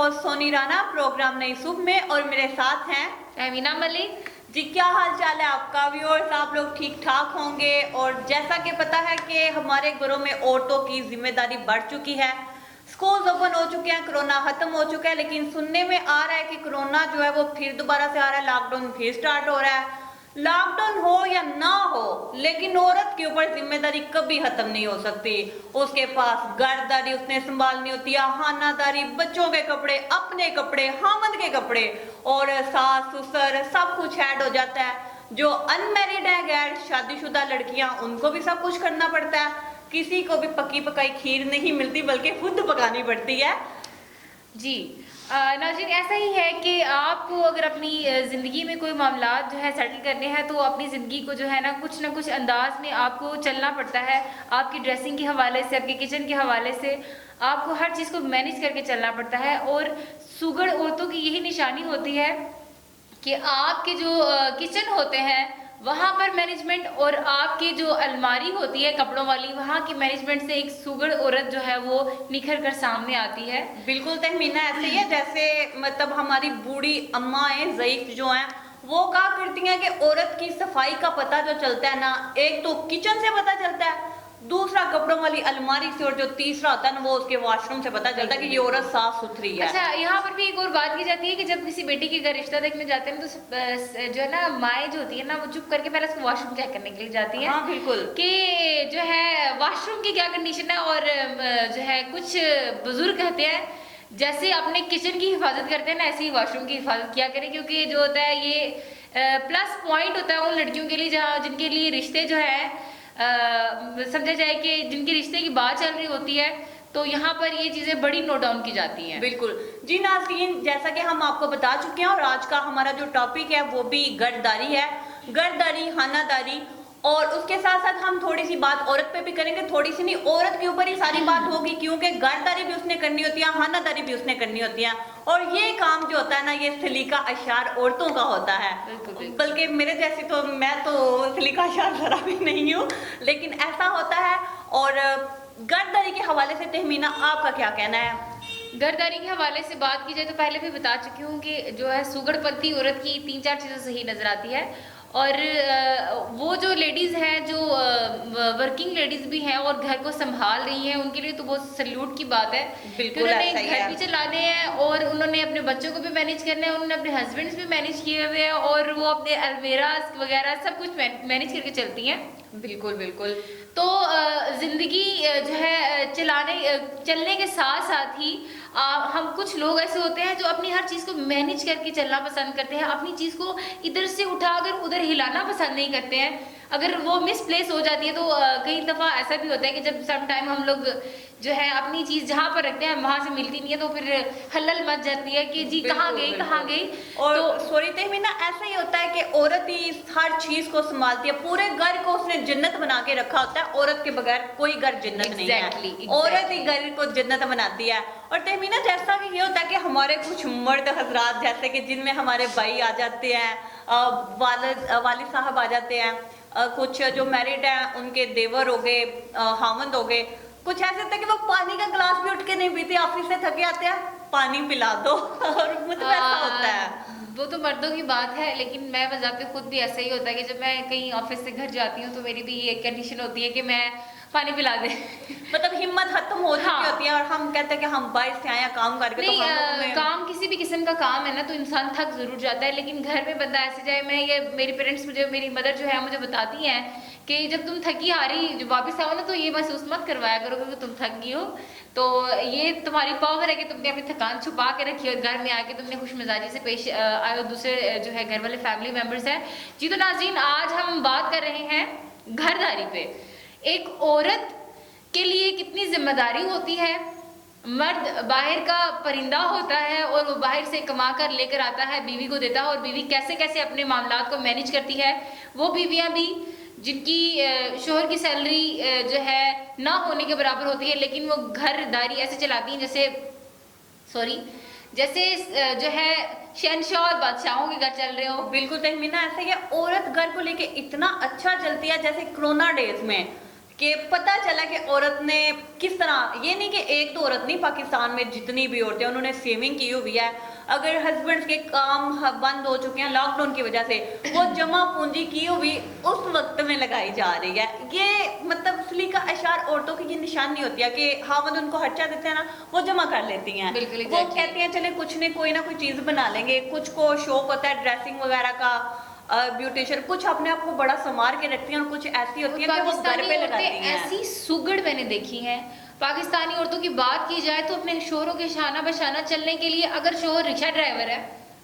Host Soni Rana programme नई सुबह में, और मेरे साथ हैं अमीना मलिक जी। क्या हाल चाल है आपका व्यूअर्स? आप लोग ठीक ठाक होंगे। और जैसा कि पता है कि हमारे घरों में औरतों की जिम्मेदारी बढ़ चुकी है, स्कूल ओपन हो चुके हैं, कोरोना खत्म हो चुका है, लेकिन सुनने में आ रहा है कि कोरोना जो है वो फिर दोबारा से आ रहा है, लॉकडाउन फिर स्टार्ट हो रहा है। लॉकडाउन हो या ना हो, लेकिन औरत के ऊपर जिम्मेदारी कभी खत्म नहीं हो सकती। उसके पास घरदारी उसने संभालनी होती है, खानादारी, बच्चों के कपड़े, अपने कपड़े, हामद के कपड़े, और सास ससुर सब कुछ ऐड हो जाता है। जो अनमैरिड है, गैर शादीशुदा लड़कियां, उनको भी सब कुछ करना पड़ता है। किसी को भी पकी पकाई खीर नहीं मिलती, बल्कि खुद पकानी पड़ती है। जी। नाज़रीन, ऐसा ही है कि आपको अगर अपनी ज़िंदगी में कोई मामला जो है सेटल करने हैं, तो अपनी ज़िंदगी को जो है ना कुछ अंदाज में आपको चलना पड़ता है। आपकी ड्रेसिंग के हवाले से, आपके किचन के हवाले से आपको हर चीज़ को मैनेज करके चलना पड़ता है। और सुगड़ औरतों की यही निशानी होती है कि आपके जो किचन होते हैं वहाँ पर मैनेजमेंट, और आपकी जो अलमारी होती है कपड़ों वाली, वहाँ की मैनेजमेंट से एक सुगड़ औरत जो है वो निखर कर सामने आती है। बिल्कुल तहमीना ऐसे ही है, जैसे मतलब हमारी बूढ़ी अम्माएं ज़ईफ जो हैं वो क्या करती हैं कि औरत की सफाई का पता जो चलता है ना, एक तो किचन से पता चलता है, दूसरा कपड़ों वाली अलमारी से, और जो तीसरा होता है ना वो उसके वॉशरूम से पता चलता है कि ये औरत साफ सुथरी है। अच्छा, यहाँ पर भी एक और बात की जाती है कि जब किसी बेटी के घर रिश्ता देखने जाते हैं तो जो है ना माएँ जो होती है ना वो चुप करके पहले उसको वॉशरूम चेक करने के लिए जाती है। हाँ बिल्कुल, कि जो है वॉशरूम की क्या कंडीशन है। और जो है कुछ बुजुर्ग कहते हैं जैसे अपने किचन की हिफाजत करते हैं ना, ऐसे ही वॉशरूम की हिफाजत किया करें, क्योंकि जो होता है ये प्लस पॉइंट होता है उन लड़कियों के लिए जहाँ जिनके लिए रिश्ते जो है समझा जाए कि जिनके रिश्ते की बात चल रही होती है, तो यहाँ पर ये चीजें बड़ी नोट डाउन की जाती हैं। बिल्कुल जी नाज़रीन, जैसा कि हम आपको बता चुके हैं, और आज का हमारा जो टॉपिक है वो भी गर्दारी है। गर्दारी, खानादारी, और उसके साथ साथ हम थोड़ी सी बात औरत पे भी करेंगे। थोड़ी सी नहीं, औरत के ऊपर ही सारी बात होगी, क्योंकि गर्दारी भी उसने करनी होती है, खानादारी भी उसने करनी होती है। और ये काम जो होता है ना, ये सलीका अशार औरतों का होता है। बल्कि मेरे जैसी तो, मैं तो सलीका अशार जरा भी नहीं हूँ, लेकिन ऐसा होता है। और गर्दारी के हवाले से तहमीना आपका क्या कहना है? गर्दारी के हवाले से बात की जाए तो पहले भी बता चुकी हूँ कि जो है सुगड़पंती औरत की 3-4 चीज़ें सही नजर आती है। और वो जो लेडीज़ हैं जो वर्किंग लेडीज़ भी हैं और घर को संभाल रही हैं, उनके लिए तो बहुत सल्यूट की बात है। बिल्कुल, उन्होंने ऐसा ही घर है। भी चलाने हैं और उन्होंने अपने बच्चों को भी मैनेज करना है, उन्होंने अपने हस्बैंड्स भी मैनेज किए हुए हैं, और वो अपने अलमेराज वगैरह सब कुछ मैनेज करके चलती हैं। बिल्कुल बिल्कुल। तो जिंदगी जो है चलने के साथ साथ ही हम कुछ लोग ऐसे होते हैं जो अपनी हर चीज़ को मैनेज करके चलना पसंद करते हैं, अपनी चीज़ को इधर से उठाकर उधर हिलाना पसंद नहीं करते हैं। अगर वो मिसप्लेस हो जाती है तो कई दफ़ा ऐसा भी होता है कि जब सम टाइम हम लोग जो है अपनी चीज़ जहाँ पर रखते हैं वहाँ से मिलती नहीं है, तो फिर हलल मच जाती है कि जी कहाँ गई कहाँ गई। और तो सॉरी तहमीना, ऐसा ही होता है कि औरत ही हर चीज को संभालती है, पूरे घर को उसने जन्नत बना के रखा होता है। औरत के बगैर कोई घर जन्नत नहीं है। Exactly. औरत ही घर को जन्नत बनाती है। और तहमीना, जैसा कि ये होता है कि हमारे कुछ मर्द हजरात, जैसे कि जिनमें हमारे भाई आ जाते हैं, वालिद साहब आ जाते हैं, कुछ जो मैरिड हैं उनके देवर हो गए, हामंद हो गए, कुछ ऐसे होता है कि वो पानी का गिलास भी उठ के नहीं पीते, ऑफिस से थके आते हैं, पानी पिला दो। और मतलब ऐसा होता है। वो तो मर्दों की बात है, लेकिन मैं बजाते खुद भी ऐसा ही होता है कि जब मैं कहीं ऑफिस से घर जाती हूँ तो मेरी भी ये कंडीशन होती है कि मैं पानी पिला दे। मतलब हिम्मत खत्म हो चुकी होती है, और हम कहते हैं कि हम बाहर से आए काम करके, तो नहीं, हम लोगों में काम किसी भी किस्म का काम है ना तो इंसान थक जरूर जाता है, लेकिन घर में बंदा ऐसे जाए। मैं ये मेरी पेरेंट्स मुझे, मेरी मदर जो है मुझे बताती हैं कि जब तुम थकी हारी वापस आओ ना तो ये महसूस मत करवाया करो कि तुम थक गई हो, तो ये तुम्हारी पावर है कि तुमने अपनी थकान छुपा के रखी और घर में आके तुमने खुश मिजाजी से पेश आए हो दूसरे जो है घर वाले फैमिली मेम्बर्स हैं। जी तो नाज़रीन, आज हम बात कर रहे हैं घरदारी पे। एक औरत के लिए कितनी जिम्मेदारी होती है। मर्द बाहर का परिंदा होता है और वो बाहर से कमा कर लेकर आता है, बीवी को देता है, और बीवी कैसे कैसे अपने मामलात को मैनेज करती है। वो बीवियां भी जिनकी शोहर की सैलरी जो है ना होने के बराबर होती है, लेकिन वो घरदारी ऐसे चलाती हैं जैसे जो है शहनशाह और बादशाहों के घर चल रहे हो। बिल्कुल तहमीना, ऐसा ही है। औरत घर को लेके इतना अच्छा चलती है, जैसे कोरोना डेज में कि पता चला कि औरत ने किस तरह, ये नहीं कि एक तो औरत नहीं, पाकिस्तान में जितनी भी औरतें उन्होंने सेविंग की हुई है। अगर हस्बैंड के काम बंद हो चुके हैं लॉकडाउन की वजह से, वो जमा पूंजी की हुई उस वक्त में लगाई जा रही है। ये मतलब सलीका अशार औरतों की ये निशानी होती है कि हावंद उनको खर्चा देते हैं ना, वो जमा कर लेती हैं। बिल्कुल, वो exactly। कहती हैं चले कुछ नहीं, कोई ना कोई चीज बना लेंगे। कुछ को शौक होता है ड्रेसिंग वगैरह का, ब्यूटिशियन, कुछ अपने आप को बड़ा संवार के रखती हैं और कुछ ऐसी होती है कि वो घर पाकिस्तानी पे लगाती औरतें हैं। ऐसी सुगड़ मैंने देखी हैं। पाकिस्तानी औरतों की बात की जाए तो अपने शोहरों के शाना बशाना चलने के लिए, अगर शोहर रिक्शा ड्राइवर है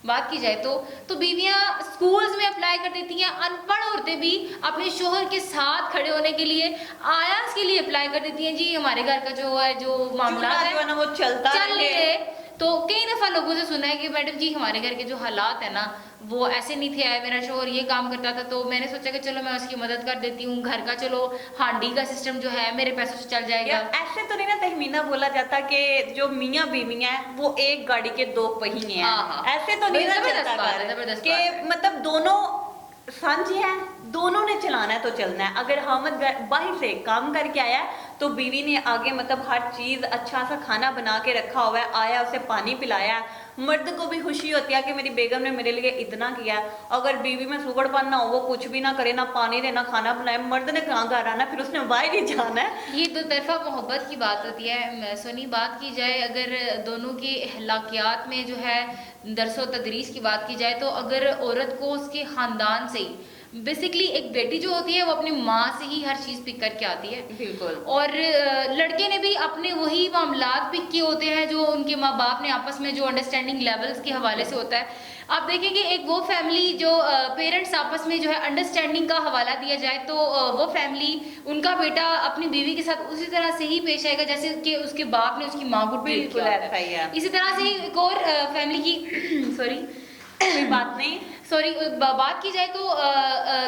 बात की जाए तो बीवियां स्कूल्स में अप्लाई कर देती हैं। अनपढ़ औरतें भी अपने शोहर के साथ खड़े होने के लिए आयास के लिए अप्लाई कर देती हैं। जी हमारे घर का जो है जो मामला चूल्हा है जो है ना वो चलता चल रहे। रहे। तो कई दफा लोगों से सुना है कि मैडम जी हमारे घर के जो हालात है ना वो ऐसे नहीं थे, आए मेरा शोहर ये काम करता था तो मैंने सोचा कि चलो मैं उसकी मदद कर देती हूँ, घर का चलो हांडी का सिस्टम जो है मेरे पैसों से चल जाएगा। यार ऐसे तो नहीं ना तहमीना बोला जाता कि जो मियाँ बीवी हैं वो एक गाड़ी के दो पहिए हैं। हाँ, हाँ। ऐसे तो नहीं ना जबरदस्त चलता बात है, घर जबरदस्त कि बात है। मतलब दोनों सांझे हैं, दोनों ने चलाना है तो चलना है। अगर हामद बाहर से काम करके आया है तो बीवी ने आगे मतलब हर चीज अच्छा सा खाना बना के रखा हुआ है, आया उसे पानी पिलाया है। मर्द को भी खुशी होती है कि मेरी बेगम ने मेरे लिए इतना किया है। अगर बीवी में सुगड़पन ना हो, वो कुछ भी ना करे, ना पानी दे ना खाना बनाए, मर्द ने कहाँ घर आना, फिर उसने बाहर ही जाना है। ये दो तरफा मोहब्बत की बात होती है। सोनी बात की जाए अगर दोनों की अखलाकियात में जो है दरसो तदरीस की बात की जाए तो अगर औरत को उसके खानदान से ही बेसिकली एक बेटी जो होती है वो अपनी माँ से ही हर चीज पिक करके आती है। बिल्कुल। और लड़के ने भी अपने वही मामलात पिक किए होते हैं जो उनके माँ बाप ने आपस में जो अंडरस्टैंडिंग लेवल्स के हवाले से होता है। आप देखेंगे एक वो फैमिली जो पेरेंट्स आपस में जो है अंडरस्टैंडिंग का हवाला दिया जाए तो वो फैमिली उनका बेटा अपनी बीवी के साथ उसी तरह से ही पेश आएगा जैसे कि उसके बाप ने उसकी माँ को ट्रीट बिल्कुल किया ऐसा ही है। इसी तरह से एक और फैमिली की सॉरी कोई बात नहीं। सॉरी बात की जाए तो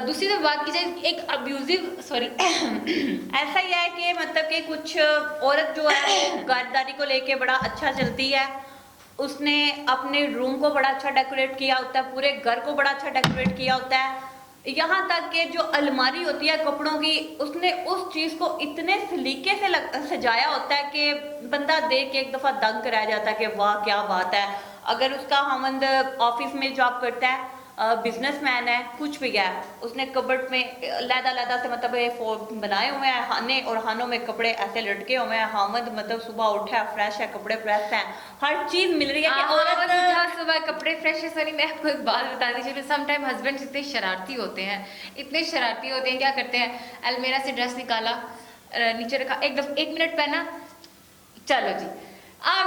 दूसरी तरफ बात की जाए एक अब्यूजिव सॉरी ऐसा ही है कि मतलब कि कुछ औरत जो है वो घरदारी को लेके बड़ा अच्छा चलती है। उसने अपने रूम को बड़ा अच्छा डेकोरेट किया होता है, पूरे घर को बड़ा अच्छा डेकोरेट किया होता है। यहाँ तक कि जो अलमारी होती है कपड़ों की, उसने उस चीज को इतने सलीके से सजाया होता है कि बंदा देख के एक दफा दंग रह जाता है कि वाह क्या बात है। अगर उसका हमंद ऑफिस में जॉब करता है, बिजनेसमैन है, कुछ भी है, उसने कबर्ड में लैदा से मतलब बनाए हुए हैं खाने, और खानों में कपड़े ऐसे लटके हुए हैं। हामद मतलब सुबह उठा है, फ्रेश है, कपड़े प्रेस हैं, हर चीज मिल रही है कि औरत सुबह कपड़े फ्रेश है। सॉरी मैं आपको एक बात बता दी चलो, सम टाइम हस्बैंड इतने शरारती होते हैं, इतने शरारती होते हैं, क्या करते हैं अलमीरा से ड्रेस निकाला नीचे रखा, एक मिनट पहना, चलो जी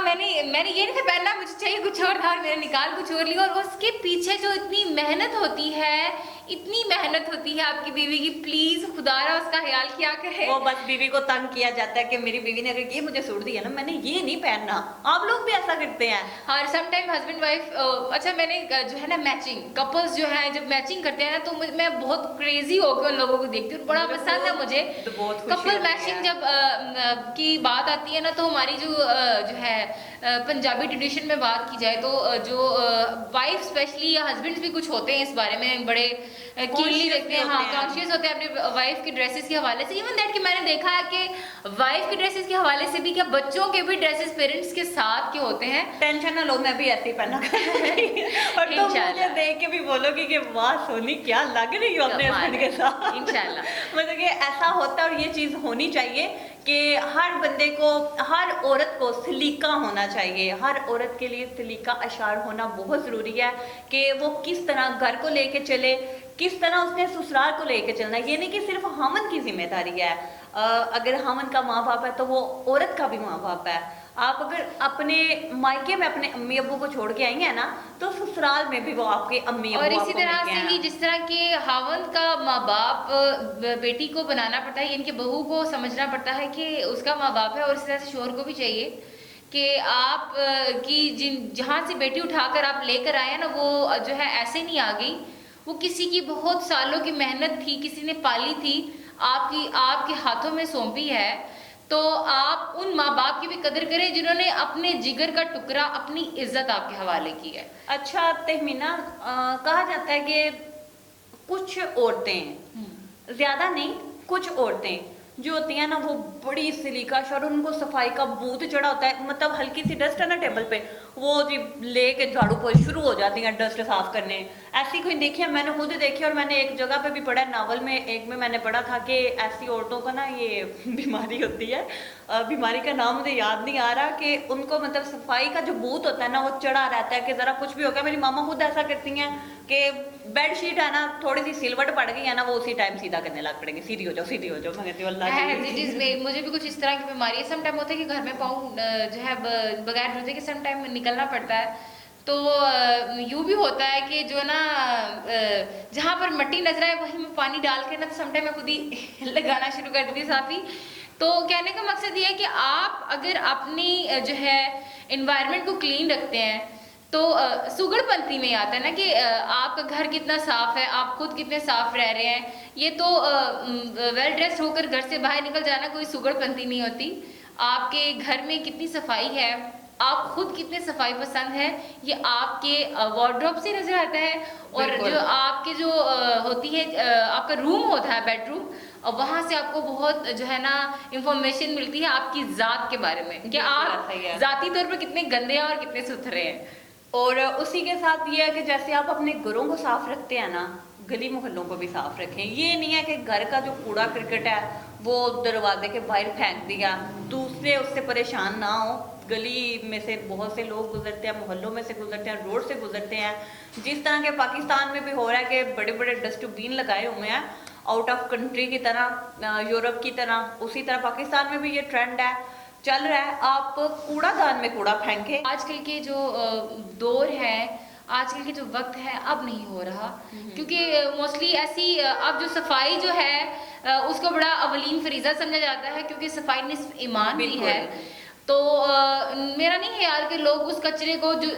मैंने ये नहीं पहनना, मुझे चाहिए कुछ और था, मैंने निकाल कुछ और लिया। और उसके पीछे जो इतनी मेहनत होती है, इतनी मेहनत होती है आपकी बीवी की, प्लीज खुदारा उसका ख्याल किया करे। वो बस बीवी को तंग किया जाता है कि मेरी बीवी ने अगर ये मुझे सूट दिया ना, मैंने ये नहीं पहनना। आप लोग भी ऐसा करते हैं। और सम टाइम हस्बैंड वाइफ अच्छा मैंने जो है ना मैचिंग कपल्स जो है जब मैचिंग करते हैं ना तो मैं बहुत क्रेजी होकर उन लोगों को देखती हूँ, बड़ा पसंद है मुझे कपल मैचिंग। जब की बात आती है ना तो हमारी जो है पंजाबी ट्रेडिशन में बात की जाए तो जो वाइफ स्पेशली या हस्बैंड्स भी कुछ होते हैं इस बारे में बड़े कीनली देखते हैं, हाँ कॉन्शियस होते हैं अपने वाइफ की ड्रेसेस के हवाले से। इवन दैट कि मैंने देखा है कि वाइफ की ड्रेसेस के हवाले से भी क्या बच्चों के भी ड्रेसेस पेरेंट्स के साथ के होते हैं। टेंशन ना लो, मैं भी ऐसे ही पहना करूंगी और तुम मुझे देख के भी बोलोगी कि वाह सोनी क्या लग रही हो अपने हस्बैंड के साथ। इंशाल्लाह मतलब कि ऐसा होता है और ये चीज होनी चाहिए कि हर बंदे को, हर औरत को सलीका होना चाहिए। हर औरत के लिए सलीका अशार होना बहुत ज़रूरी है कि वो किस तरह घर को लेके चले, किस तरह उसने ससुराल को लेके चलना है। ये नहीं कि सिर्फ हामन की जिम्मेदारी है। अगर हामन का माँ बाप है तो वो औरत का भी माँ बाप है। आप अगर अपने मायके में अपने अम्मी अब्बू को छोड़ के आई हैं ना तो ससुराल में भी वो आपके अम्मी अब्बू और इसी आपको तरह मिलके से हैं। ही जिस तरह के हावंद का माँ बाप बेटी को बनाना पड़ता है, इनके बहू को समझना पड़ता है कि उसका माँ बाप है, और इसी तरह से शोहर को भी चाहिए कि आप की जहाँ से बेटी उठाकर आप लेकर आए ना वो जो है ऐसे नहीं आ गई, वो किसी की बहुत सालों की मेहनत थी, किसी ने पाली थी, आपके हाथों में सौंपी है। तो आप उन माँ बाप की भी कदर करें जिन्होंने अपने जिगर का टुकड़ा, अपनी इज्जत आपके हवाले की है। अच्छा तहमीना, कहा जाता है कि कुछ औरतें, ज्यादा नहीं, कुछ औरतें जो होती है ना वो बड़ी सिलिकश और उनको सफाई का भूत चढ़ा होता है, मतलब हल्की सी डस्ट है ना टेबल पे, वो जी लेके झाड़ू पोछ शुरू हो जाती हैं डस्ट साफ करने। ऐसी कोई देखी है, मैंने खुद देखी, और मैंने एक जगह पे भी पढ़ा है, नावल में एक में मैंने पढ़ा था कि ऐसी औरतों का ना ये बीमारी होती है, बीमारी का नाम मुझे याद नहीं आ रहा, कि उनको मतलब सफाई का जो भूत होता है ना वो चढ़ा रहता है कि जरा कुछ भी हो गया। मेरी मामा खुद ऐसा करती हैं कि बेडशीट है ना थोड़ी सी सिलवट पड़ गई है ना, वो उसी टाइम सीधा करने लग पड़ेंगे, सीधी हो जाओ सीधी हो जाओ। मैं कहती हूँ अल्लाह जी। मुझे भी कुछ इस तरह की बीमारी है। सम टाइम होता है कि घर में पाँव जो है बगैर जूते के सम टाइम निकलना पड़ता है, तो यूं भी होता है कि जो ना जहाँ पर मट्टी नजर आए वहीं में पानी डाल के ना, तो सम टाइम मैं खुद ही लगाना शुरू कर देती हूँ साफी। तो कहने का मकसद ये है कि आप अगर अपनी जो है इन्वायरमेंट को क्लीन रखते हैं तो सुगड़पंथी में आता है ना कि आपका घर कितना साफ है, आप खुद कितने साफ रह रहे हैं। ये तो वेल ड्रेस्ड होकर घर से बाहर निकल जाना कोई सुगड़पंथी नहीं होती। आपके घर में कितनी सफाई है, आप खुद कितने सफाई पसंद है, ये आपके वार्डरोब से नजर आता है। और जो आपके जो होती है आपका रूम होता है बेडरूम, और वहां से आपको बहुत जो है ना इंफॉर्मेशन मिलती है आपकी जात के बारे में कि आप जाती तौर पर कितने गंदे हैं और कितने सुथरे हैं। और उसी के साथ ये है कि जैसे आप अपने घरों को साफ रखते हैं ना, गली मोहल्लों को भी साफ रखें। ये नहीं है कि घर का जो कूड़ा करकट है वो दरवाजे के बाहर फेंक दिया, दूसरे उससे परेशान ना हो। गली में से बहुत से लोग गुजरते हैं, मोहल्लों में से गुजरते हैं, रोड से गुजरते हैं। जिस तरह के पाकिस्तान में भी हो रहा है कि बड़े बड़े डस्टबिन लगाए हुए हैं आउट ऑफ कंट्री की तरह, यूरोप की तरह, उसी तरह पाकिस्तान में भी ये ट्रेंड है, चल रहा है। आप कूड़ादान में कूड़ा फेंके। आजकल के जो दौर है, आजकल के जो वक्त है, अब नहीं हो रहा, क्योंकि मोस्टली ऐसी अब जो सफाई जो है उसको बड़ा अवलीन फरीजा समझा जाता है, क्योंकि सफाई निस्फ ईमान भी है। तो मेरा नहीं ख्याल कि लोग उस कचरे को जो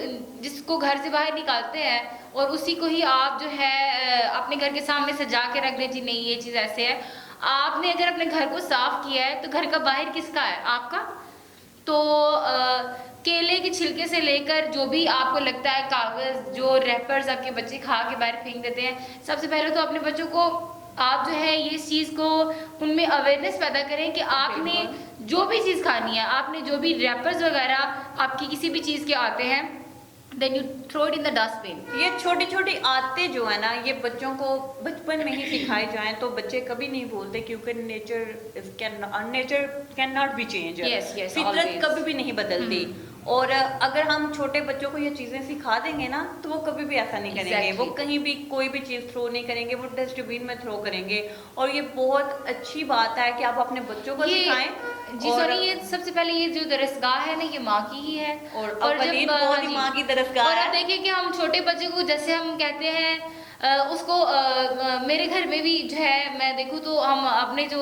जिसको घर से बाहर निकालते हैं और उसी को ही आप जो है अपने घर के सामने सजा के रख दें जी नहीं ये चीज़ ऐसे है। आपने अगर अपने घर को साफ किया है तो घर का बाहर किसका है? आपका। तो केले के छिलके से लेकर जो भी आपको लगता है कागज, जो रैपर्स आपके बच्चे खा के बाहर फेंक देते हैं, सबसे पहले तो अपने बच्चों को आप जो है ये इस चीज़ को उनमें अवेयरनेस पैदा करें कि आपने जो भी चीज़ खानी है, आपने जो भी रैपर्स वगैरह आपकी किसी भी चीज़ के आते हैं, then you throw it in the dustbin. ये छोटी छोटी आदतें जो है ना, ये बच्चों को बचपन में ही सिखाई जाएं तो बच्चे कभी नहीं भूलते, क्योंकि nature can not be change. फितरत कभी भी नहीं बदलती। और अगर हम छोटे बच्चों को ये चीजें सिखा देंगे ना तो वो कभी भी ऐसा नहीं करेंगे। वो कहीं भी कोई भी चीज थ्रो नहीं करेंगे, वो डस्टबिन में थ्रो करेंगे। और ये बहुत अच्छी बात है कि आप अपने बच्चों को सिखाएं। जी सॉरी, ये सबसे पहले ये जो दरसगाह है ना, ये माँ की ही है। और जब माँ की दरसगाह और अब देखिए कि हम छोटे बच्चे को जैसे हम कहते हैं उसको मेरे घर में भी जो है मैं देखूँ तो हम अपने जो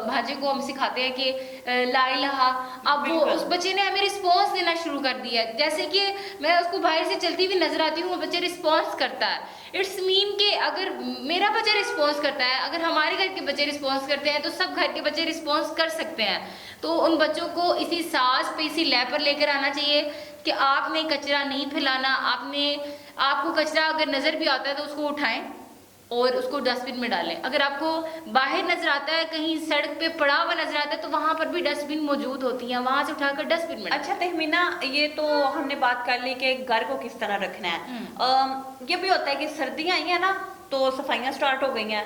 भांजे को हम सिखाते हैं कि ला इलाहा। अब वो उस बच्चे ने हमें रिस्पॉन्स देना शुरू कर दिया है। जैसे कि मैं उसको बाहर से चलती हुई नजर आती हूँ, वो बच्चे रिस्पॉन्स करता है। इट्स मीन कि अगर मेरा बच्चा रिस्पॉन्स करता है, अगर हमारे घर के बच्चे रिस्पॉन्स करते हैं, तो सब घर के बच्चे रिस्पॉन्स कर सकते हैं। तो उन बच्चों को इसी सांस पे, इसी लय पर लेकर आना चाहिए कि आपने कचरा नहीं फैलाना। आपको कचरा अगर नज़र भी आता है तो उसको उठाएं और उसको डस्टबिन में डालें। अगर आपको बाहर नजर आता है, कहीं सड़क पे पड़ा हुआ नजर आता है, तो वहां पर भी डस्टबिन मौजूद होती है, वहां से उठाकर डस्टबिन में। अच्छा तहमीना, ये तो हमने बात कर ली कि घर को किस तरह रखना है। ये भी होता है कि सर्दियां आई है ना तो सफाइयां स्टार्ट हो गई हैं,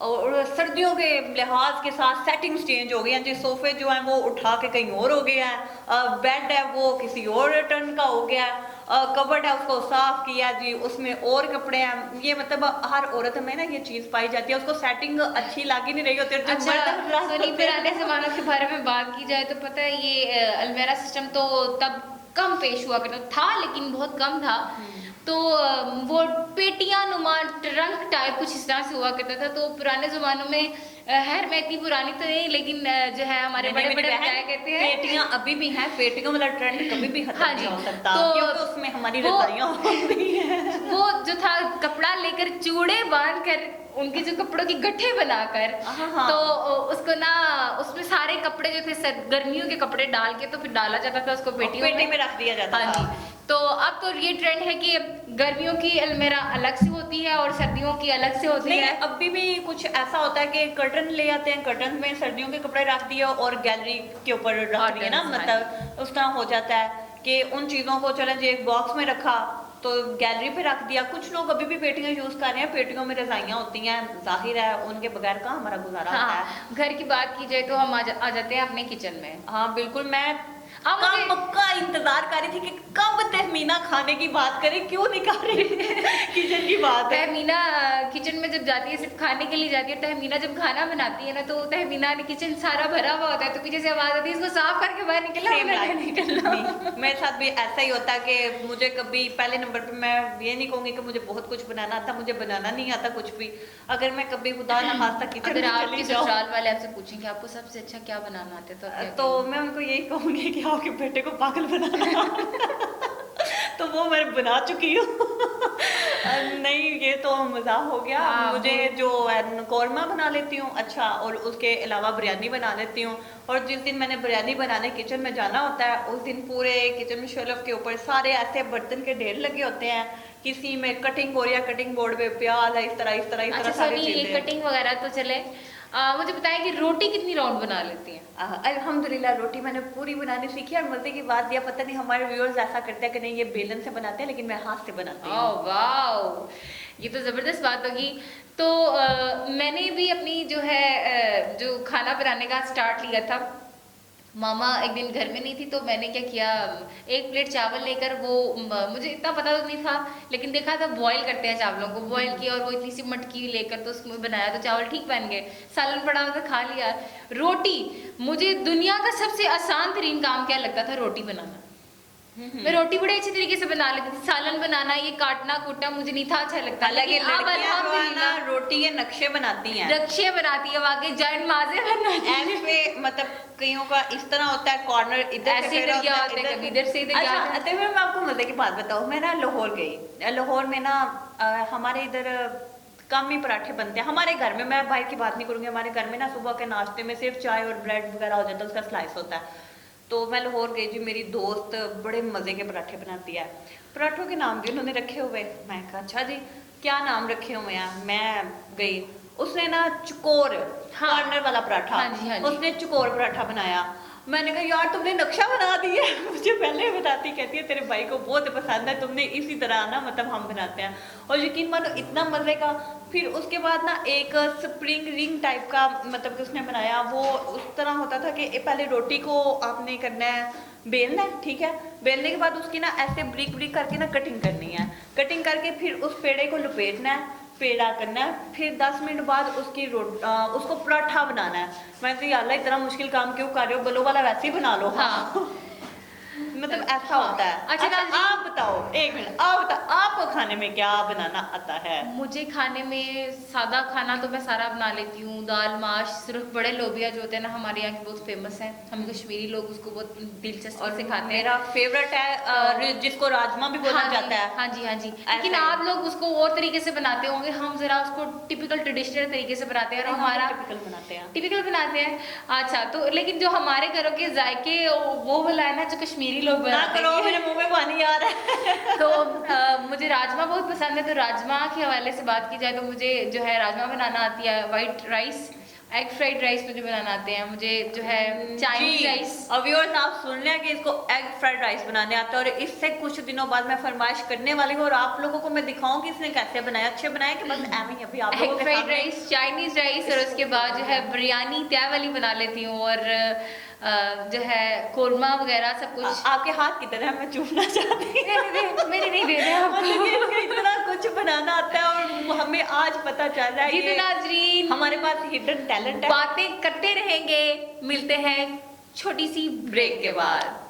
और सर्दियों के लिहाज के साथ सेटिंग्स चेंज हो गई हैं जी। सोफे जो हैं वो उठा के कहीं और हो गया है, बेड है वो किसी और टर्न का हो गया है, कबर्ड है उसको साफ किया जी, उसमें और कपड़े हैं। ये मतलब हर औरत में ना ये चीज पाई जाती है, उसको सेटिंग अच्छी लगी नहीं रही होती। अच्छा सोनी, पुराने जमानों के बारे में बात की जाए तो पता है ये अलमेरा सिस्टम तो तब कम पेश हुआ करता था, लेकिन बहुत कम था। तो वो पेटियां नुमा ट्रंक टाइप कुछ इस तरह से हुआ करता था। तो पुराने जमानों में खैर मैं इतनी पुरानी तो नहीं, लेकिन जो है हमारे बड़े बड़े बताया करते हैं पेटियां अभी भी हैं। पेटियों वाला ट्रेंड कभी भी खत्म नहीं हो सकता, तो क्योंकि उसमें हमारी रजाइयां होती हैं। वो जो था कपड़ा लेकर चूड़े बांध कर उनके जो कपड़ों की गट्ठे बनाकर, तो उसको ना उसमें सारे कपड़े जो थे गर्मियों के कपड़े डाल के तो फिर डाला जाता था उसको पेटी में रख दिया जाता था। तो अब तो ये ट्रेंड है कि गर्मियों की अलमीरा अलग से होती है और सर्दियों की अलग से होती नहीं, है। अभी भी कुछ ऐसा होता है कि कर्टन ले आते हैं, कर्टन में सर्दियों के कपड़े रख दिए और गैलरी के ऊपर रख दिए ना, Curtains, मतलब उस तरह हो जाता है कि उन चीजों को चलें जो एक बॉक्स में रखा तो गैलरी पे रख दिया। कुछ लोग अभी भी पेटियां यूज कर रहे हैं, पेटियों में रजाइयां होती हैं, जाहिर है उनके बगैर का हमारा गुजारा होता है। हाँ, घर की बात की जाए तो हम आ जाते हैं अपने किचन में। हाँ बिल्कुल, मैं अब मुझे- कब का इंतजार कर रही थी कि कब तहमीना खाने की बात करे, क्यों नहीं कर रही किचन की बात है। तहमीना किचन में जब जाती है सिर्फ खाने के लिए जाती है, तहमीना जब खाना बनाती है ना तो तहमीना ने किचन सारा भरा हुआ होता है, तो पीछे से आवाज आती है इसको साफ करके बाहर Same निकलना। like मेरे साथ भी ऐसा ही होता है कि मुझे कभी पहले नंबर पे, मैं ये नहीं कहूंगी कि मुझे बहुत कुछ बनाना आता, मुझे बनाना नहीं आता कुछ भी। अगर मैं कभी खुदा ना खास्ता किचन अगर में आपके चली जाऊं ससुराल वाले आपसे पूछेंगे आपको सबसे अच्छा क्या बनाना आता है तो आप क्या तो मैं उनको यही कहूंगी कि आपके बेटे को पागल बनाना तो वो मैं बना चुकी हूँ नहीं, ये तो मजाक हो गया। हाँ, मुझे जो है कौरमा बना लेती हूँ अच्छा, और उसके अलावा बिरयानी बना लेती हूँ। और जिस दिन मैंने बिरयानी बनाने किचन में जाना होता है उस दिन पूरे किचन शेल्फ के ऊपर सारे ऐसे बर्तन के ढेर लगे होते हैं, किसी में कटिंग हो रही है, कटिंग बोर्ड पे प्याज है, इस तरह अच्छा सारी सोनी, ये चीजें। कटिंग वगैरह तो चले, मुझे बताएं कि रोटी कितनी राउंड बना लेती हैं? अल्हम्दुलिल्लाह रोटी मैंने पूरी बनानी सीखी। और मजे की बात यह, पता नहीं हमारे व्यूअर्स ऐसा करते हैं कि नहीं ये बेलन से बनाते हैं, लेकिन मैं हाथ से बनाती हूँ। ओह वाओ, ये तो जबरदस्त बात होगी। तो मैंने भी अपनी जो है जो खाना बनाने का स्टार्ट लिया था, मामा एक दिन घर में नहीं थी तो मैंने क्या किया, एक प्लेट चावल लेकर, वो मुझे इतना पता तो नहीं था लेकिन देखा था बॉईल करते हैं चावलों को, बॉईल किया और वो इतनी सी मटकी लेकर तो उसमें बनाया तो चावल ठीक बन गए, सालन पड़ा हुआ था खा लिया। रोटी, मुझे दुनिया का सबसे आसान तरीन काम क्या लगता था, रोटी बनाना। मैं रोटी बड़े अच्छे तरीके से बना लेती थी, सालन बनाना, ये काटना कूटना मुझे नहीं था अच्छा लगता, हालांकि लेकिन अब लड़कियां जो है ना अल्हम्दुलिल्लाह रोटी के नक्शे बनाती हैं, रक्षे बनाती है, वाकई जाइन माजे बनाती है। ऐसे मतलब कईयों का इस तरह होता है, कॉर्नर इधर से ऐसे फेरा इधर क्या होता होता है, इधर कभी इधर से इधर क्या अच्छा, होता है। तो फिर मैं आपको मजे की बात बताऊं, मैं ना लाहौर गई। लाहौर में ना हमारे इधर कम ही पराठे बनते हैं हमारे घर में, मैं बाहर की बात नहीं करूंगी, हमारे घर में ना सुबह के नाश्ते में सिर्फ चाय और ब्रेड वगैरह हो जाता है, उसका स्लाइस होता है। तो मैं लाहौर गई जी, मेरी दोस्त बड़े मजे के पराठे बनाती है, पराठों के नाम भी उन्होंने रखे हुए। मैं कहा अच्छा जी क्या नाम रखे हुए हैं। मैं गई, उसने ना चकोर, हाँ, कॉर्नर वाला पराठा, हाँ जी, हाँ जी। उसने चकोर पराठा बनाया। मैंने कहा यार तुमने नक्शा बना दिया मुझे पहले बताती, कहती है तेरे भाई को बहुत पसंद है, तुमने इसी तरह ना मतलब हम बनाते हैं। और यकीन मानो इतना मजे का। फिर उसके बाद ना एक स्प्रिंग रिंग टाइप का मतलब कि उसने बनाया, वो उस तरह होता था कि पहले रोटी को आपने करना है, बेलना है, ठीक है, बेलने के बाद उसकी ना ऐसे ब्रिक ब्रिक करके ना कटिंग करनी है, कटिंग करके फिर उस पेड़े को लपेटना है, पेड़ा करना है, फिर 10 मिनट बाद उसकी उसको पराठा बनाना है। मैं तो अल्लाह इतना मुश्किल काम क्यों कर रहे हो, बलो वाला वैसे ही बना लो। हाँ। मतलब ऐसा होता है। अच्छा, अच्छा आप बताओ, एक मिनट आप बताओ, आपको खाने में क्या बनाना आता है? मुझे खाने में सादा खाना तो मैं सारा बना लेती हूँ, दाल माश, सिर्फ बड़े लोबिया जो होते हैं ना हमारे यहाँ के बहुत फेमस हैं, हम कश्मीरी लोग उसको बहुत दिलचस्पी से खाते हैं। मेरा फेवरेट है जिसको राजमा भी बोला जाता है। हाँ जी हाँ जी, लेकिन आप लोग उसको और तरीके से बनाते होंगे, हम जरा उसको टिपिकल ट्रेडिशनल तरीके से बनाते हैं और हमारा टिपिकल बनाते हैं। टिपिकल बनाते हैं। अच्छा, तो लेकिन जो हमारे घरों के जायके वो वाला है ना जो कश्मीरी लोग ना बनाते करो, हैं, मेरे मुंह में पानी आ रहा है। तो मुझे राजमा बहुत पसंद है। तो राजमा के हवाले से बात की जाए तो मुझे जो है राजमा बनाना आती है, white rice, egg fried rice मुझे बनाना आते हैं, मुझे जो है चाइनीज राइस। अब व्यूअर्स आप सुन लिया कि इसको एग फ्राइड राइस बनाने आता है, और इससे कुछ दिनों बाद मैं फरमाइश करने वाली हूँ और आप लोगों को मैं दिखाऊं कि इसने कैसे बनाया, अच्छे बनाए कि बस एवं ही अभी आप लोगों एग के फ्राइड सामने। राइस, चाइनीज राइस, और उसके बाद जो है बिरयानी त्या वाली बना लेती हूँ, और जो है कोरमा वगैरह सब कुछ। आपके हाथ की तरह मैं चूमना चाहती हूँ। मेरे नहीं दे रहे आप मतलब कि इसको इतना कुछ बनाना आता है और हमें आज पता चल रहा है जी। ये तो नाजरीन, हमारे पास हिडन टैलेंट है। बातें करते रहेंगे, मिलते हैं छोटी सी ब्रेक के बाद।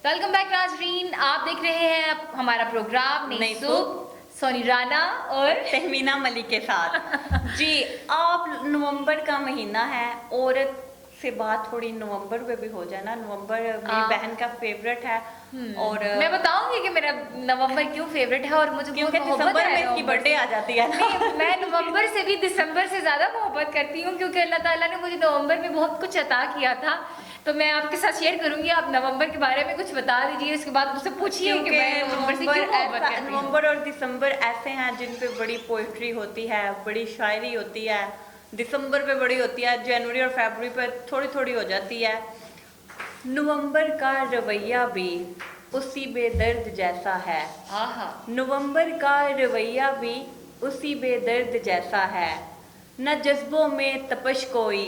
वेलकम बैक नाजरीन, आप देख रहे हैं हमारा प्रोग्राम नई नई सूप, सोनी राना और तहमीना मलिक के साथ। जी, आप नवंबर का महीना है और से बात थोड़ी नवंबर में भी हो जाए ना। नवंबर मेरी हाँ। बहन का फेवरेट है। और मैं बताऊंगी कि मेरा नवंबर क्यों फेवरेट है और मुझे क्योंकि बहुत मोहब्बत दिसंबर है में इसकी नवंबर बर्थडे से। आ जाती है ना। नहीं, मैं नवंबर से भी दिसंबर से ज्यादा मोहब्बत करती हूँ क्योंकि अल्लाह ताला ने मुझे नवंबर में बहुत कुछ अता किया था। तो मैं आपके साथ शेयर करूंगी, आप नवंबर के बारे में कुछ बता दीजिए, उसके बाद मुझसे पूछिए कि क्योंकि मैं नवंबर से क्यों मोहब्बत करती हूँ। नवंबर और दिसंबर ऐसे हैं जिन पे बड़ी पोइट्री होती है, बड़ी शायरी होती है। दिसंबर पे बड़ी होती है, जनवरी और फरवरी पे थोड़ी थोड़ी हो जाती है। नवंबर का रवैया भी उसी बेदर्द जैसा है। आहा, नवंबर का रवैया भी उसी बेदर्द जैसा है। न जज्बों में तपश कोई,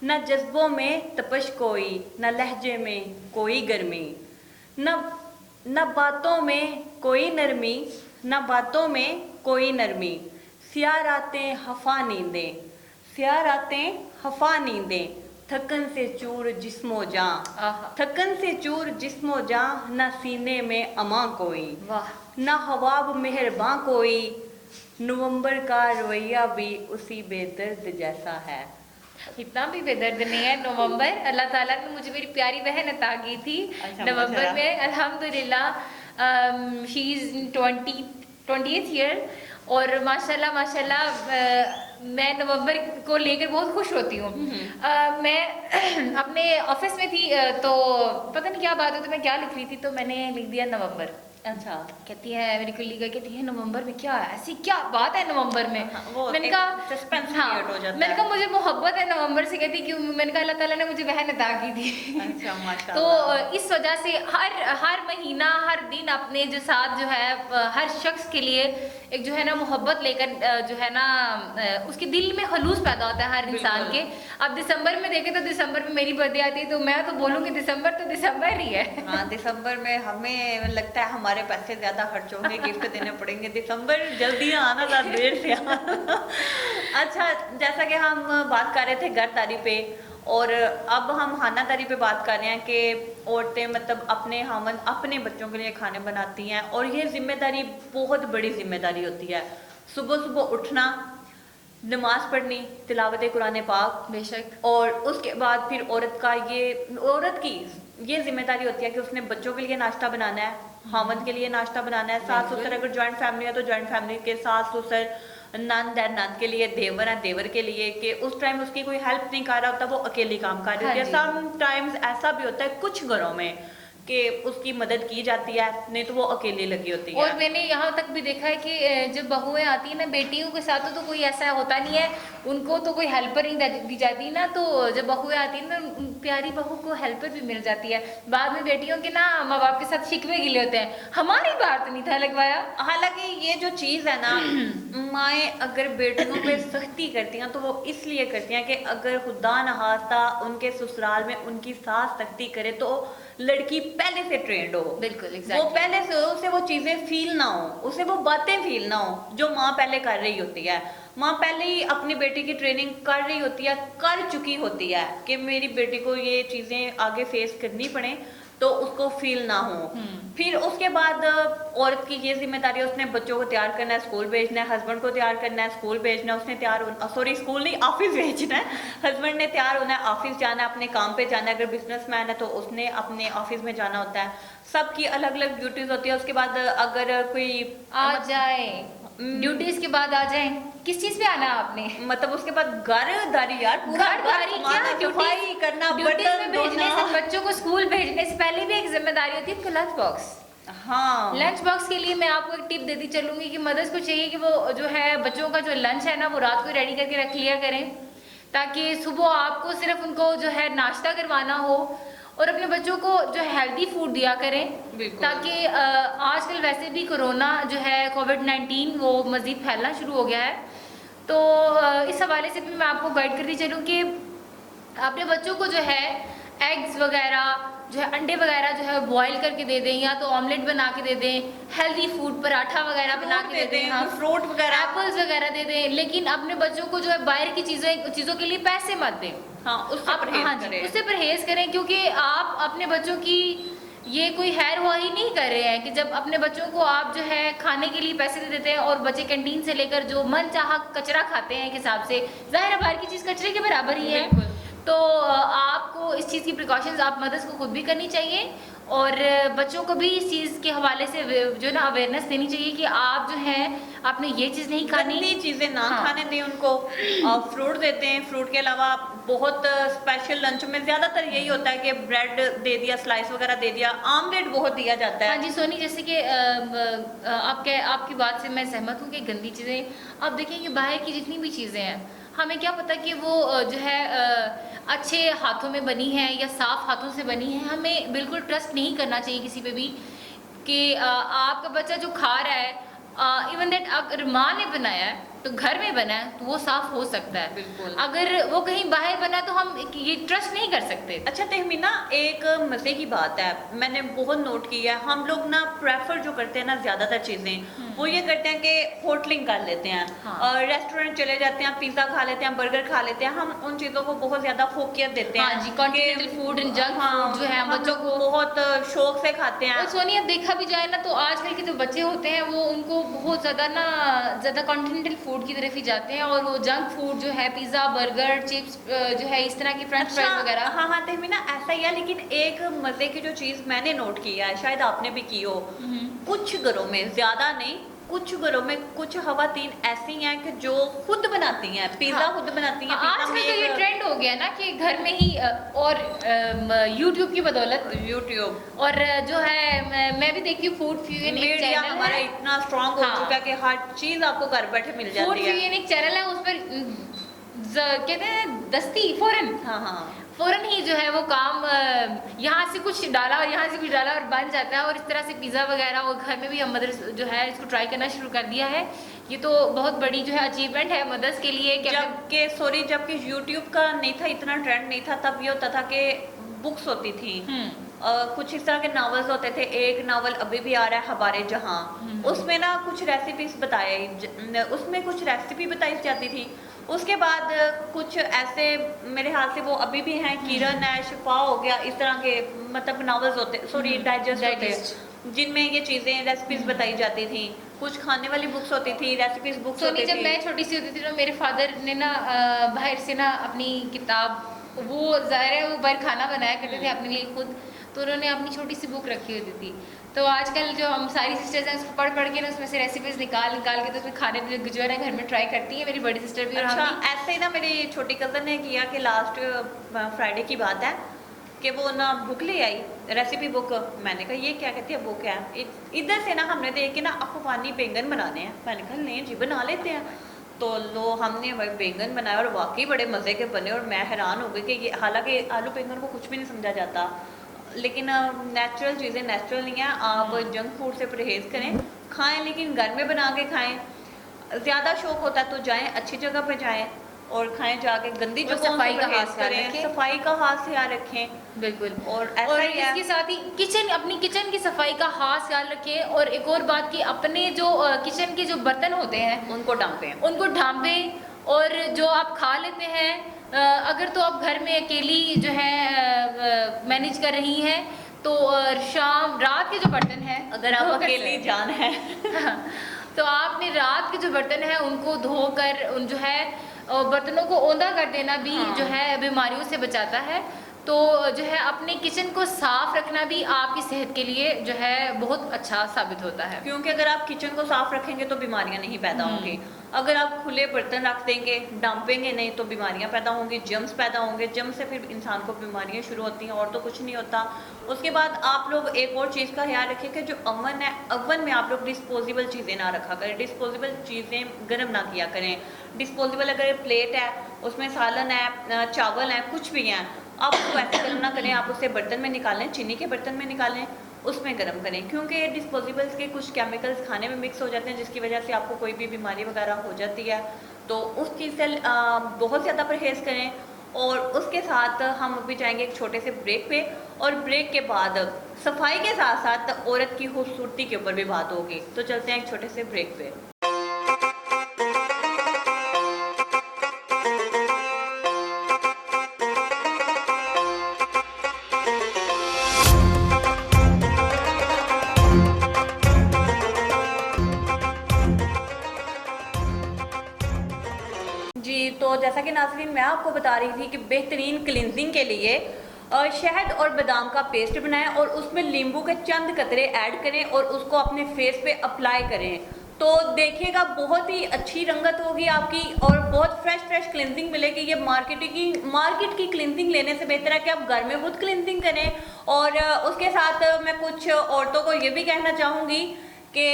न जज्बों में तपश कोई, न लहजे में कोई गर्मी, न न बातों में कोई नरमी, न बातों में कोई नरमी। स्या रातें हफा नींदें, स्या रातें हफा नींदें, थकन से चूर जिस्मो जां, आहा, थकन से चूर जिस्मो जां, न सीने में अमा कोई, वाह, न हवाब मेहरबां कोई। नवंबर का रवैया भी उसी बेदर्द जैसा है। इतना भी बेदर्द नहीं है नवंबर। अल्लाह ताला ने मुझे मेरी प्यारी बहन अता की थी अच्छा, नवंबर माशाल्लाह। में, अल्हम्दुलिल्लाह। शी इज 20th ईयर और माशाल्लाह माशाल्लाह मैं नवंबर को लेकर बहुत खुश होती हूँ। मैं अपने ऑफिस में थी तो पता नहीं क्या बात हुई, तो मैं क्या लिख रही थी, तो मैंने लिख दिया नवंबर। अच्छा, कहती है मेरी कुल्ली कहती है नवंबर में क्या है, ऐसी क्या बात है नवंबर में। हाँ, वो मैंने एक कहा suspense हाँ, create हो जाता मैंने है। कहा मुझे मोहब्बत है नवंबर से। कहती क्यों, मैंने कहा अल्लाह ताला ने मुझे बहन अता की थी। अच्छा, तो माशाल्लाह। इस वजह से हर महीना हर दिन अपने जो साथ जो है हर शख्स के लिए एक जो है ना मोहब्बत लेकर जो है ना उसके दिल में खलूस पैदा होता है हर इंसान बिल्कुल। के। अब दिसंबर में देखे तो दिसंबर में मेरी बर्थडे आती है, तो मैं तो बोलूँ कि दिसंबर तो दिसंबर ही है। हाँ, दिसंबर में हमें लगता है हमारे पैसे ज्यादा खर्च होंगे, गिफ्ट देने पड़ेंगे। दिसंबर जल्दी आना था, देर से आना। अच्छा, जैसा कि हम बात कर रहे थे घरदारी पे, और अब हम खानादारी पे बात कर रहे हैं कि औरतें मतलब अपने हामन अपने बच्चों के लिए खाने बनाती हैं, और ये जिम्मेदारी बहुत बड़ी जिम्मेदारी होती है। सुबह सुबह उठना, नमाज पढ़नी, तिलावत कुरान पाक, बेशक। और उसके बाद फिर औरत की ये जिम्मेदारी होती है कि उसने बच्चों के लिए नाश्ता बनाना है, हामद के लिए नाश्ता बनाना है, सास बिल्कुल। ससुर अगर ज्वाइंट फैमिली है तो ज्वाइंट फैमिली के सास ससुर, नंद है नंद के लिए, देवर है देवर के लिए, कि उस टाइम उसकी कोई हेल्प नहीं कर रहा होता, वो अकेली काम कर रही होती है। हाँ सम टाइम्स ऐसा भी होता है कुछ घरों में कि उसकी मदद की जाती है, नहीं तो वो अकेली लगी होती है। और मैंने यहाँ तक भी देखा है कि जब बहुएं आती है ना, बेटियों के साथ तो कोई ऐसा होता नहीं है, उनको तो कोई हेल्पर नहीं दी जाती ना, तो जब बहुएं आती है ना, प्यारी बहू को हेल्पर भी मिल जाती है। बाद में बेटियों के ना माँ बाप के साथ शिकवे गिले होते हैं, हमारी बार तो नहीं था लगवाया। हालांकि ये जो चीज है ना, माएँ अगर बेटियों पे सख्ती करती हैं तो वो इसलिए करती हैं कि अगर खुदा न खास्ता उनके ससुराल में उनकी सास सख्ती करे तो लड़की पहले से ट्रेंड हो, बिल्कुल, वो एग्जैक्टली। पहले से उसे वो चीजें फील ना हो, उसे वो बातें फील ना हो जो माँ पहले कर रही होती है। माँ पहले ही अपनी बेटी की ट्रेनिंग कर रही होती है, कर चुकी होती है कि मेरी बेटी को ये चीजें आगे फेस करनी पड़े, तो उसको फील ना हो। फिर उसके बाद औरत की ये जिम्मेदारी है, उसने बच्चों को तैयार करना है, स्कूल भेजना है, हस्बैंड को तैयार करना है, स्कूल भेजना है, उसने तैयार होना, सॉरी स्कूल नहीं ऑफिस भेजना है, हस्बैंड ने तैयार होना है, ऑफिस जाना है, अपने काम पे जाना है, अगर बिजनेसमैन है तो उसने अपने ऑफिस में जाना होता है। सबकी अलग अलग ड्यूटीज होती है। उसके बाद अगर कोई आ जाए ड्यूटीज के बाद आ जाए, किस चीज पे आना है आपने? मतलब उसके बाद घरदारी यार, पूरा घर घरदारी संभालना, क्या, सफाई करना, ड्यूटीज बर्तन में भेजने से, धोना। बच्चों को स्कूल भेजने से पहले भी एक जिम्मेदारी होती है उनको लंच बॉक्स। हाँ, लंच बॉक्स के लिए मैं आपको एक टिप देती चलूंगी कि मदर्स को चाहिए कि वो जो है बच्चों का जो लंच है ना, वो रात को रेडी करके रख लिया करें, ताकि सुबह आपको सिर्फ उनको जो है नाश्ता करवाना हो, और अपने बच्चों को जो हेल्दी फूड दिया करें, बिल्कुल। ताकि आजकल वैसे भी कोरोना जो है कोविड-19 वो मज़ीद फैलना शुरू हो गया है। तो इस हवाले से भी मैं आपको गाइड करती चलूँ कि अपने बच्चों को जो है एग्स वगैरह जो है, अंडे वगैरह जो है बॉईल करके दे दें, या तो ऑमलेट बना के दे दें, हेल्दी फूड पराठा वगैरह बना के दे दें, हाँ, फ्रूट वगैरह, एप्पल्स वगैरह दे दें, लेकिन अपने बच्चों को जो है बाहर की चीज़ों के लिए पैसे मत दें। हाँ, उससे परहेज हाँ जी, करें। उससे परहेज करें, क्योंकि आप अपने बच्चों की ये कोई खैर हुआही नहीं कर रहे हैं कि जब अपने बच्चों को आप जो है खाने के लिए पैसे दे देते हैं और बच्चे कैंटीन से लेकर जो मन चाहा कचरा खाते हैं एक हिसाब से, जाहिर है बाहर की चीज़ कचरे के बराबर ही है। तो आपको इस चीज़ की प्रिकॉशंस आप मदर्स को खुद भी करनी चाहिए, और बच्चों को भी इस चीज़ के हवाले से जो है ना अवेयरनेस देनी चाहिए कि आप जो है आपने ये चीज़ नहीं खानी। गंदी चीजें ना हाँ। खाने दें उनको। फ्रूट देते हैं, फ्रूट के अलावा बहुत स्पेशल लंच में ज्यादातर यही होता है कि ब्रेड दे दिया, स्लाइस वगैरह दे दिया, आमलेट बहुत दिया जाता हाँ है। जी सोनी, जैसे कि आपकी बात से मैं सहमत हूँ कि गंदी चीज़ें, आप देखें कि बाहर की जितनी भी चीज़ें हैं, हमें क्या पता कि वो जो है अच्छे हाथों में बनी है या साफ हाथों से बनी है। हमें बिल्कुल ट्रस्ट नहीं करना चाहिए किसी पे भी कि आपका बच्चा जो खा रहा है, इवन दैट अगर माँ ने बनाया है तो घर में बना है तो वो साफ हो सकता है। बिल्कुल। अगर वो कहीं बाहर बना है तो हम ये ट्रस्ट नहीं कर सकते। अच्छा तहमीना, एक मजे की बात है, मैंने बहुत नोट किया है, हम लोग ना प्रेफर जो करते हैं ना ज्यादातर चीजें वो ये करते हैं कि होटलिंग कर लेते हैं, हाँ। और रेस्टोरेंट चले जाते हैं, पिज्जा खा लेते हैं, बर्गर खा लेते हैं, हम उन चीजों को बहुत ज्यादा फोकियत देते हैं। हाँ जी, continental food and junk food जो है हम बच्चों लोग को बहुत शौक से खाते हैं। और सोनी, अब देखा भी जाए ना तो आजकल के जो बच्चे होते हैं वो उनको बहुत ज़्यादा कॉन्टिनेंटल फूड की तरफ ही जाते हैं, और वो जंक फूड जो है पिज़्ज़ा, बर्गर, चिप्स जो है इस तरह की फ्रेंच फ्राइज वगैरह। हाँ हाँ तहमीना, ऐसा ही है, लेकिन एक मजे की जो चीज मैंने नोट किया है, शायद आपने भी की हो, कुछ घरों में, ज्यादा नहीं, कुछ घरों में कुछ खवातीन ऐसी हैं कि जो खुद बनाती हैं पिज्जा, हाँ। खुद बनाती हैं। आजकल तो ये ट्रेंड हो गया ना कि घर में ही और यूट्यूब की बदौलत यूट्यूब और जो है मैं भी देखती हूँ फूड फ्यूजन एक मीडिया चैनल हमारा है। इतना स्ट्रांग हो हाँ। चुका है कि हर चीज आपको घर बैठे मिल फूड जाती है। फ्यूजन एक चैनल है, उस पर कहते हैं दस्ती फौरन हाँ हाँ फौरन ही जो है वो काम यहाँ से कुछ डाला और यहाँ से कुछ डाला और बन जाता है, और इस तरह से पिज़्ज़ा वगैरह और घर में भी हम मदर्स जो है इसको ट्राई करना शुरू कर दिया है। ये तो बहुत बड़ी जो है अचीवमेंट है मदर्स के लिए कि जबकि यूट्यूब का नहीं था, इतना ट्रेंड नहीं था, तब ये होता था कि बुक्स होती थी, कुछ इस तरह के नावल्स होते थे। एक नावल अभी भी आ रहा है, हमारे जहाँ, उसमें ना कुछ रेसिपीज उसमें कुछ रेसिपी बताई जाती थी। उसके बाद कुछ ऐसे मेरे हाथ से वो अभी भी हैं, किरण है, शिफा हो गया, इस तरह के मतलब नावल्स होते, सॉरी डाइजेस्ट होते, जिनमें ये चीजें रेसिपीज बताई जाती थी। कुछ खाने वाली बुक्स होती थी, रेसिपीज बुक्स होती थी। जब मैं छोटी सी होती थी ना, मेरे फादर ने ना बाहर से ना अपनी किताब, वो ज़ाहिर है वो बाहर खाना बनाया करते थे अपने लिए खुद, तो उन्होंने अपनी छोटी सी बुक रखी होती थी। तो आजकल जो हम सारी सिस्टर्स हैं उसको पढ़ के ना उसमें से रेसिपीज निकाल के तो उसमें खाने जो है ना घर में ट्राई करती है, मेरी बड़ी सिस्टर भी और हम भी। ऐसे ही ना मेरी छोटी कज़न ने किया कि लास्ट फ्राइडे की बात है कि वो ना बुक ले आई, रेसिपी बुक। मैंने कहा ये क्या कहती है, बुक है। इधर से ना हमने देख के ना अफगानी बैंगन बनाने हैं, मैंने कहा नहीं जी बना लेते हैं। तो लो हमने भाई बैंगन बनाया और वाकई बड़े मज़े के बने, और मैं हैरान हो गई कि ये, हालांकि आलू बैंगन को कुछ भी नहीं समझा जाता, लेकिन नेचुरल चीज़ें नेचुरल नहीं है। आप जंक फूड से परहेज करें, खाएं, लेकिन घर में बना के खाएं। ज़्यादा शौक होता है तो जाएं, अच्छी जगह पे जाएं और खाएं जाके, गंदी जगहों से परहेज करें, सफाई का खास ख्याल रखें। बिल्कुल। और ऐसा ही है, इसके साथ ही अपनी किचन की सफाई का खास ख्याल रखें। और एक और बात कि अपने जो किचन के जो बर्तन होते हैं उनको ढांपें, और जो आप खा लेते हैं, अगर तो आप घर में अकेली जो है मैनेज कर रही हैं तो रात के जो बर्तन हैं, अगर आप अकेली जान है तो आपने रात के जो बर्तन हैं उनको धोकर उन जो है बर्तनों को औंधा कर देना भी जो है बीमारियों से बचाता है। तो जो है अपने किचन को साफ रखना भी आपकी सेहत के लिए जो है बहुत अच्छा साबित होता है, क्योंकि अगर आप किचन को साफ रखेंगे तो बीमारियां नहीं पैदा होंगी। अगर आप खुले बर्तन रख देंगे, डांपेंगे नहीं, तो बीमारियां पैदा होंगी, जर्म्स पैदा होंगे, जर्म से फिर इंसान को बीमारियां शुरू होती हैं, और तो कुछ नहीं होता। उसके बाद आप लोग एक और चीज़ का ख्याल रखें कि जो अवन है, अवन में आप लोग डिस्पोजेबल चीज़ें ना रखा करें, डिस्पोजेबल चीज़ें गर्म ना किया करें। डिस्पोजेबल अगर प्लेट है, उसमें सालन है, चावल है, कुछ भी है, आप उसको ऐसे गर्म ना करें, आप उसे बर्तन में निकालें, चीनी के बर्तन में निकालें, उसमें गर्म करें, क्योंकि डिस्पोजेबल्स के कुछ केमिकल्स खाने में मिक्स हो जाते हैं, जिसकी वजह से आपको कोई भी बीमारी वगैरह हो जाती है। तो उस चीज़ से बहुत ज़्यादा परहेज़ करें। और उसके साथ हम अभी जाएंगे एक छोटे से ब्रेक पे, और ब्रेक के बाद सफाई के साथ साथ औरत की खूबसूरती के ऊपर भी बात होगी। तो चलते हैं एक छोटे से ब्रेक पे। जैसा कि नाज़रीन मैं आपको बता रही थी कि बेहतरीन क्लिनजिंग के लिए शहद और बादाम का पेस्ट बनाएं और उसमें नींबू के चंद कतरे ऐड करें और उसको अपने फेस पे अप्लाई करें, तो देखिएगा बहुत ही अच्छी रंगत होगी आपकी और बहुत फ्रेश क्लिनजिंग मिलेगी। ये मार्केट की क्लिनजिंग लेने से बेहतर है कि आप घर में खुद क्लिनजिंग करें। और उसके साथ मैं कुछ औरतों को ये भी कहना चाहूँगी कि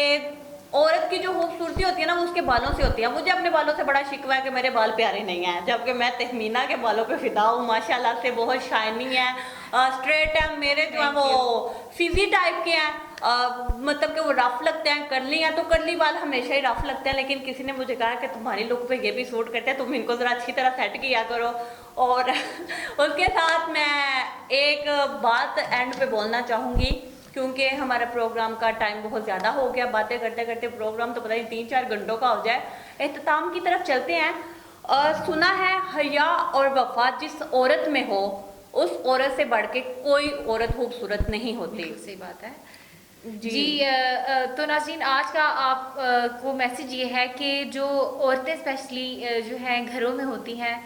औरत की जो खूबसूरती होती है ना वो उसके बालों से होती है। मुझे अपने बालों से बड़ा शिकवा है कि मेरे बाल प्यारे नहीं हैं, जबकि मैं तहमीना के बालों पे फिदा हूँ, माशाल्लाह से बहुत शाइनिंग है, स्ट्रेट है। मेरे जो है वो फिजी टाइप के हैं, मतलब कि वो रफ लगते हैं। करली हैं तो करली बाल हमेशा ही रफ लगते हैं, लेकिन किसी ने मुझे कहा कि तुम्हारी लुक पे ये भी सूट करते हैं, तुम इनको ज़रा अच्छी तरह सेट किया करो। और उसके साथ मैं एक बात एंड पे बोलना चाहूँगी, क्योंकि हमारा प्रोग्राम का टाइम बहुत ज़्यादा हो गया, बातें करते करते प्रोग्राम तो पता नहीं 3-4 घंटों का हो जाए। इख्तिताम की तरफ चलते हैं। सुना है हया और वफा जिस औरत में हो उस औरत से बढ़ के कोई औरत खूबसूरत नहीं होती। सही बात है जी, जी। तो नाज़रीन आज का आप को मैसेज ये है कि जो औरतें स्पेशली जो हैं घरों में होती हैं,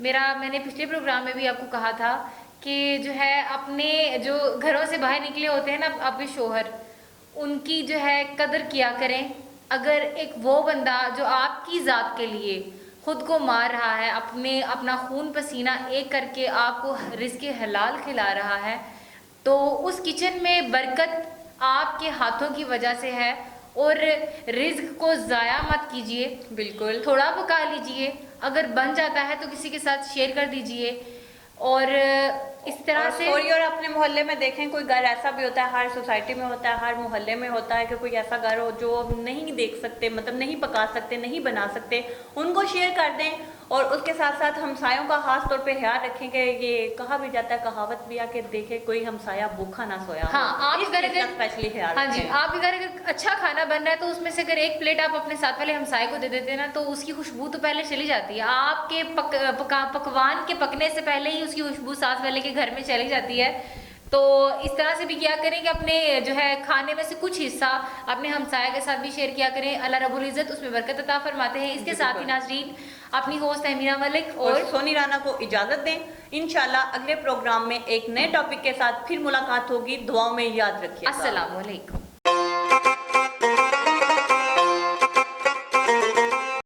मैंने पिछले प्रोग्राम में भी आपको कहा था कि जो है अपने जो घरों से बाहर निकले होते हैं ना आपके शोहर, उनकी जो है कदर किया करें। अगर एक वो बंदा जो आपकी ज़ात के लिए खुद को मार रहा है, अपना खून पसीना एक करके आपको रिज़्क़ हलाल खिला रहा है, तो उस किचन में बरकत आपके हाथों की वजह से है। और रिज़्क़ को ज़ाया मत कीजिए, बिल्कुल। थोड़ा पका लीजिए, अगर बन जाता है तो किसी के साथ शेयर कर दीजिए। और इस तरह से और अपने मोहल्ले में देखें, कोई घर ऐसा भी होता है, हर सोसाइटी में होता है, हर मोहल्ले में होता है कि कोई ऐसा घर हो जो नहीं देख सकते, मतलब नहीं पका सकते, नहीं बना सकते, उनको शेयर कर दें। और उसके साथ साथ हमसायों का खास तौर पे ख्याल रखें कि ये कहा भी जाता है, कहावत भी आके देखे कोई हमसाया भूखा ना सोया। हाँ, आप इस अगर चीज़ का स्पेशली ख्याल हाँ जी, रखें। आप अगर अच्छा खाना बन रहा है तो उसमें से अगर एक प्लेट आप अपने साथ वाले हमसाये को दे देते हैं ना, तो उसकी खुशबू तो पहले चली जाती है। आपके पकवान के पकने से पहले ही उसकी खुशबू साथ वाले के घर में चली जाती है। तो इस तरह से भी क्या करें कि अपने जो है खाने में से कुछ हिस्सा अपने हमसाया के साथ भी शेयर किया करें। अल्लाह रब्बुल इज़्ज़त उसमें बरकत अता फरमाते हैं। इसके साथ ही नाज़रीन अपनी होस्ट तहमीना मलिक और सोनी राना को इजाजत दें। इंशाल्लाह अगले प्रोग्राम में एक नए टॉपिक के साथ फिर मुलाकात होगी। दुआओं में याद रखिए। अस्सलाम वालेकुम।